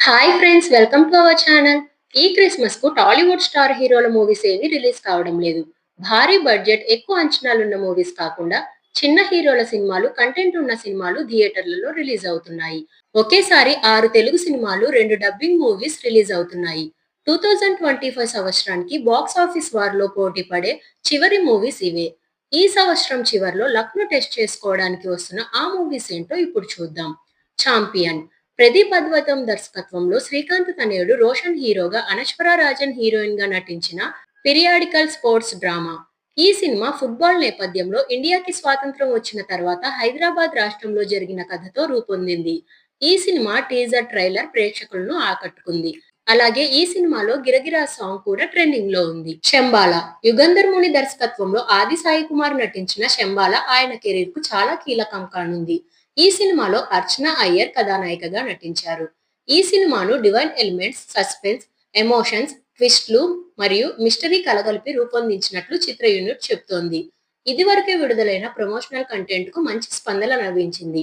Hi friends, welcome to our channel. ఈ Christmas కు Tollywood star హీరోల మూవీస్ ఏవి రిలీజ్ కావడం లేదు. భారీ బడ్జెట్, ఎక్కువ అంచనాలున్న మూవీస్ కాకుండా చిన్న హీరోల సినిమాలు, కంటెంట్ ఉన్న సినిమాలు థియేటర్లలో రిలీజ్ అవుతున్నాయి. ఒకేసారి 6 తెలుగు సినిమాలు, 2 డబ్బింగ్ మూవీస్ రిలీజ్ అవుతున్నాయి. 2025 సంవత్సరానికి బాక్స్ ఆఫీస్ వార్లో పోటీ పడే చివరి మూవీస్ ఇవే. ఈ సంవత్సరం చివర్లో లక్ను టెస్ట్ చేసుకోవడానికి వస్తున్న ఆ మూవీస్ ఏంటో ఇప్పుడు చూద్దాం. ఛాంపియన్ ప్రదీప్ అద్వైతం దర్శకత్వంలో శ్రీకాంత్ తనయుడు రోషన్ హీరోగా, అనశ్వర రాజన్ హీరోయిన్ గా నటించిన పీరియాడికల్ స్పోర్ట్స్ డ్రామా. ఈ సినిమా ఫుట్బాల్ నేపథ్యంలో ఇండియాకి స్వాతంత్రం వచ్చిన తర్వాత హైదరాబాద్ రాష్ట్రంలో జరిగిన కథతో రూపొందింది. ఈ సినిమా టీజర్ ట్రైలర్ ప్రేక్షకులను ఆకట్టుకుంది. అలాగే ఈ సినిమాలో గిరగిరా సాంగ్ కూడా ట్రెండింగ్ లో ఉంది. శంబాల యుగంధర్ ముని దర్శకత్వంలో ఆది సాయి కుమార్ నటించిన శంబాల ఆయన కెరీర్ కు చాలా కీలకం కానుంది. ఈ సినిమాలో అర్చన అయ్యర్ కథానాయికగా నటించారు. ఈ సినిమాను డివైన్ ఎలిమెంట్స్, సస్పెన్స్, ఎమోషన్స్, ట్విస్ట్లు మరియు మిస్టరీ కలగలిపి రూపొందించినట్లు చిత్ర యూనిట్ చెబుతోంది. ఇదివరకే విడుదలైన ప్రమోషనల్ కంటెంట్ కు మంచి స్పందన లభించింది.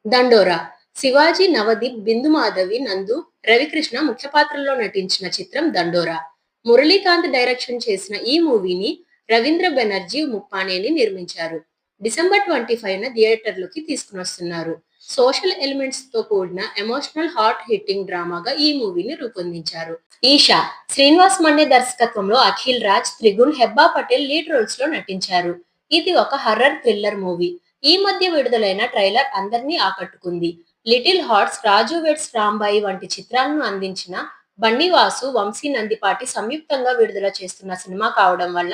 దండోరా శివాజీ, నవదీప్, బిందు మాధవి, నందు, రవికృష్ణ ముఖ్య పాత్రల్లో నటించిన చిత్రం దండోరా. మురళీకాంత్ డైరెక్షన్ చేసిన ఈ మూవీని రవీంద్ర బెనర్జీ ముప్పానేని నిర్మించారు. డిసెంబర్ 25న థియేటర్లోకి తీసుకునొస్తున్నారు. సోషల్ ఎలిమెంట్స్ తో కూడిన ఎమోషనల్ హార్ట్ హిట్టింగ్ డ్రామాగా ఈ మూవీని రూపొందించారు. ఈషా శ్రీనివాస్ మండే దర్శకత్వంలో అఖిల్ రాజ్, త్రిగుణ్, హెబ్బా పటేల్ లీడ్ రోల్స్ లో నటించారు. ఇది ఒక హర్రర్ థ్రిల్లర్ మూవీ. ఈ మధ్య విడుదలైన ట్రైలర్ అందరినీ ఆకట్టుకుంది. లిటిల్ హార్ట్స్, రాజు వెడ్స్ రాంబాయి వంటి చిత్రాలను అందించిన బన్నీవాసు, వంశీ నందిపాటి సంయుక్తంగా విడుదల చేస్తున్న సినిమా కావడం వల్ల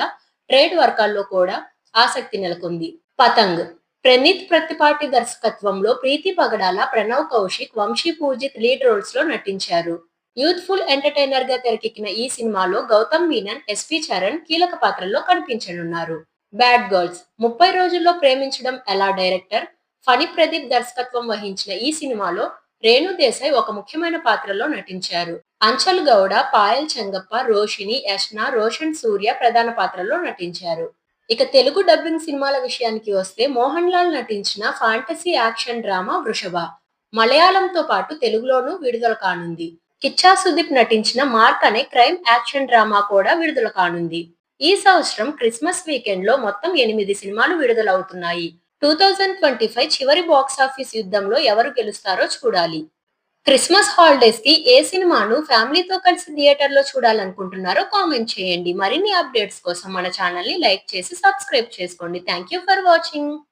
ట్రేడ్ వర్గాల్లో కూడా ఆసక్తి నెలకొంది. పతంగ్ ప్రణీత్ ప్రత్తిపాటి దర్శకత్వంలో ప్రీతి పగడాల, ప్రణవ్ కౌశిక్, వంశీ పూజిత్ లీడ్ రోల్స్ లో నటించారు. యూత్ఫుల్ ఎంటర్టైనర్ గా తెరకెక్కిన ఈ సినిమాలో గౌతమ్ మీనన్, ఎస్పి చరణ్ కీలక పాత్రల్లో కనిపించనున్నారు. బ్యాడ్ గర్ల్స్ 30 రోజుల్లో ప్రేమించడం ఎలా డైరెక్టర్ ఫణి ప్రదీప్ దర్శకత్వం వహించిన ఈ సినిమాలో రేణు దేశాయ్ ఒక ముఖ్యమైన పాత్రలో నటించారు. అంచల్ గౌడ, పాయల్ చెంగప్ప, రోషిని, యష్న, రోషన్ సూర్య ప్రధాన పాత్రల్లో నటించారు. ఇక తెలుగు డబ్బింగ్ సినిమాల విషయానికి వస్తే మోహన్ లాల్ నటించిన ఫాంటసీ యాక్షన్ డ్రామా వృషభ మలయాళంతో పాటు తెలుగులోనూ విడుదల కానుంది. కిచ్చా సుదీప్ నటించిన మార్క్ అనే క్రైమ్ యాక్షన్ డ్రామా కూడా విడుదల కానుంది. ఈ సంవత్సరం క్రిస్మస్ వీకెండ్ లో మొత్తం 8 సినిమాలు విడుదలవుతున్నాయి. 2025 చివరి బాక్సాఫీస్ యుద్ధంలో ఎవరు గెలుస్తారో చూడాలి. క్రిస్మస్ హాలిడేస్ కి ఏ సినిమాను ఫ్యామిలీతో కలిసి థియేటర్ లో చూడాలనుకుంటున్నారో కామెంట్ చేయండి. మరిన్ని అప్డేట్స్ కోసం మన ఛానల్ ని లైక్ చేసి సబ్స్క్రైబ్ చేసుకోండి. Thank you for watching.